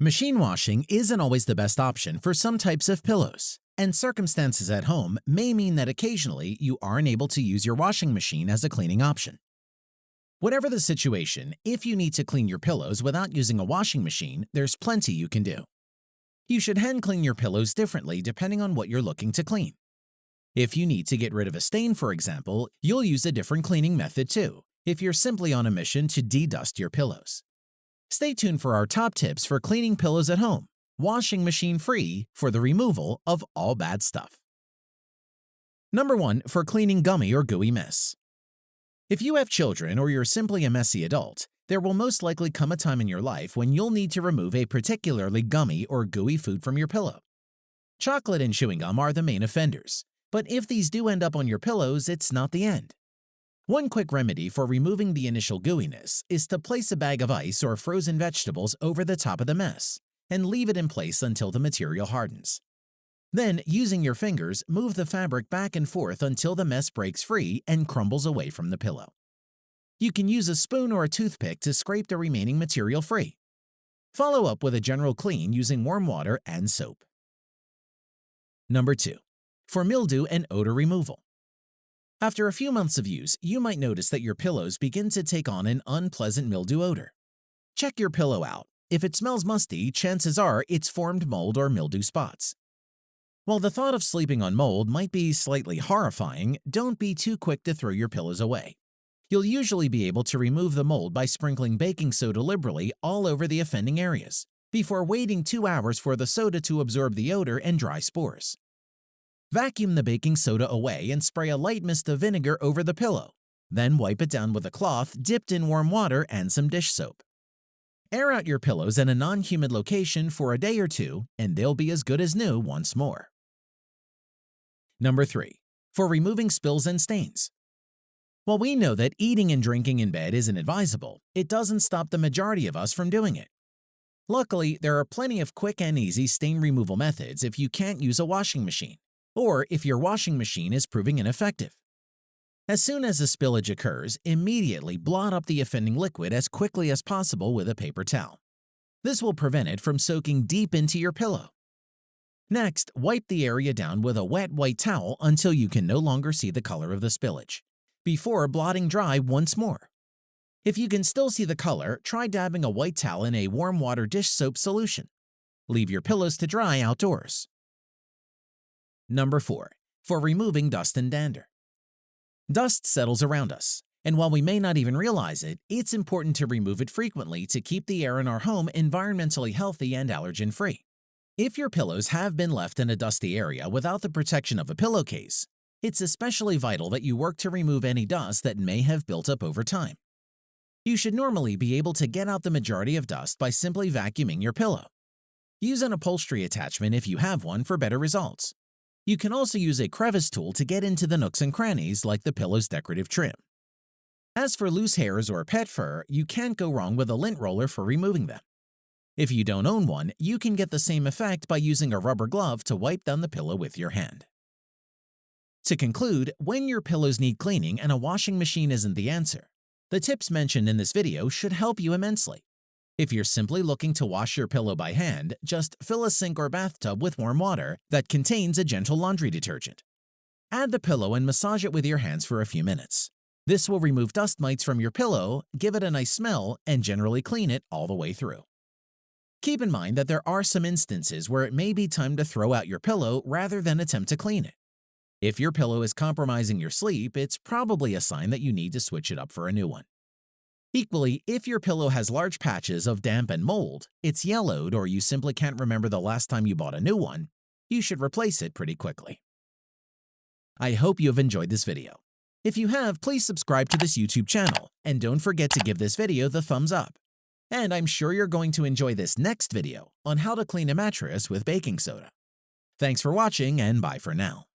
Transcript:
Machine washing isn't always the best option for some types of pillows, and circumstances at home may mean that occasionally you aren't able to use your washing machine as a cleaning option. Whatever the situation, if you need to clean your pillows without using a washing machine, there's plenty you can do. You should hand clean your pillows differently depending on what you're looking to clean. If you need to get rid of a stain, for example, you'll use a different cleaning method too, if you're simply on a mission to de-dust your pillows. Stay tuned for our top tips for cleaning pillows at home, washing machine free for the removal of all bad stuff. Number 1. For cleaning gummy or gooey mess. If you have children or you're simply a messy adult, there will most likely come a time in your life when you'll need to remove a particularly gummy or gooey food from your pillow. Chocolate and chewing gum are the main offenders, but if these do end up on your pillows, it's not the end. One quick remedy for removing the initial gooiness is to place a bag of ice or frozen vegetables over the top of the mess and leave it in place until the material hardens. Then, using your fingers, move the fabric back and forth until the mess breaks free and crumbles away from the pillow. You can use a spoon or a toothpick to scrape the remaining material free. Follow up with a general clean using warm water and soap. Number 2. For mildew and odor removal. After a few months of use, you might notice that your pillows begin to take on an unpleasant mildew odor. Check your pillow out. If it smells musty, chances are it's formed mold or mildew spots. While the thought of sleeping on mold might be slightly horrifying, don't be too quick to throw your pillows away. You'll usually be able to remove the mold by sprinkling baking soda liberally all over the offending areas, before waiting 2 hours for the soda to absorb the odor and dry spores. Vacuum the baking soda away and spray a light mist of vinegar over the pillow. Then wipe it down with a cloth dipped in warm water and some dish soap. Air out your pillows in a non-humid location for a day or two, and they'll be as good as new once more. Number 3. For removing spills and stains. While we know that eating and drinking in bed isn't advisable, it doesn't stop the majority of us from doing it. Luckily, there are plenty of quick and easy stain removal methods if you can't use a washing machine, or if your washing machine is proving ineffective. As soon as a spillage occurs, immediately blot up the offending liquid as quickly as possible with a paper towel. This will prevent it from soaking deep into your pillow. Next, wipe the area down with a wet white towel until you can no longer see the color of the spillage, before blotting dry once more. If you can still see the color, try dabbing a white towel in a warm water dish soap solution. Leave your pillows to dry outdoors. Number 4. For removing dust and dander. Dust settles around us, and while we may not even realize it, it's important to remove it frequently to keep the air in our home environmentally healthy and allergen-free. If your pillows have been left in a dusty area without the protection of a pillowcase, it's especially vital that you work to remove any dust that may have built up over time. You should normally be able to get out the majority of dust by simply vacuuming your pillow. Use an upholstery attachment if you have one for better results. You can also use a crevice tool to get into the nooks and crannies like the pillow's decorative trim. As for loose hairs or pet fur, you can't go wrong with a lint roller for removing them. If you don't own one, you can get the same effect by using a rubber glove to wipe down the pillow with your hand. To conclude, when your pillows need cleaning and a washing machine isn't the answer, the tips mentioned in this video should help you immensely. If you're simply looking to wash your pillow by hand, just fill a sink or bathtub with warm water that contains a gentle laundry detergent. Add the pillow and massage it with your hands for a few minutes. This will remove dust mites from your pillow, give it a nice smell, and generally clean it all the way through. Keep in mind that there are some instances where it may be time to throw out your pillow rather than attempt to clean it. If your pillow is compromising your sleep, it's probably a sign that you need to switch it up for a new one. Equally, if your pillow has large patches of damp and mold, it's yellowed, or you simply can't remember the last time you bought a new one, you should replace it pretty quickly. I hope you have enjoyed this video. If you have, please subscribe to this YouTube channel, and don't forget to give this video the thumbs up. And I'm sure you're going to enjoy this next video on how to clean a mattress with baking soda. Thanks for watching, and bye for now.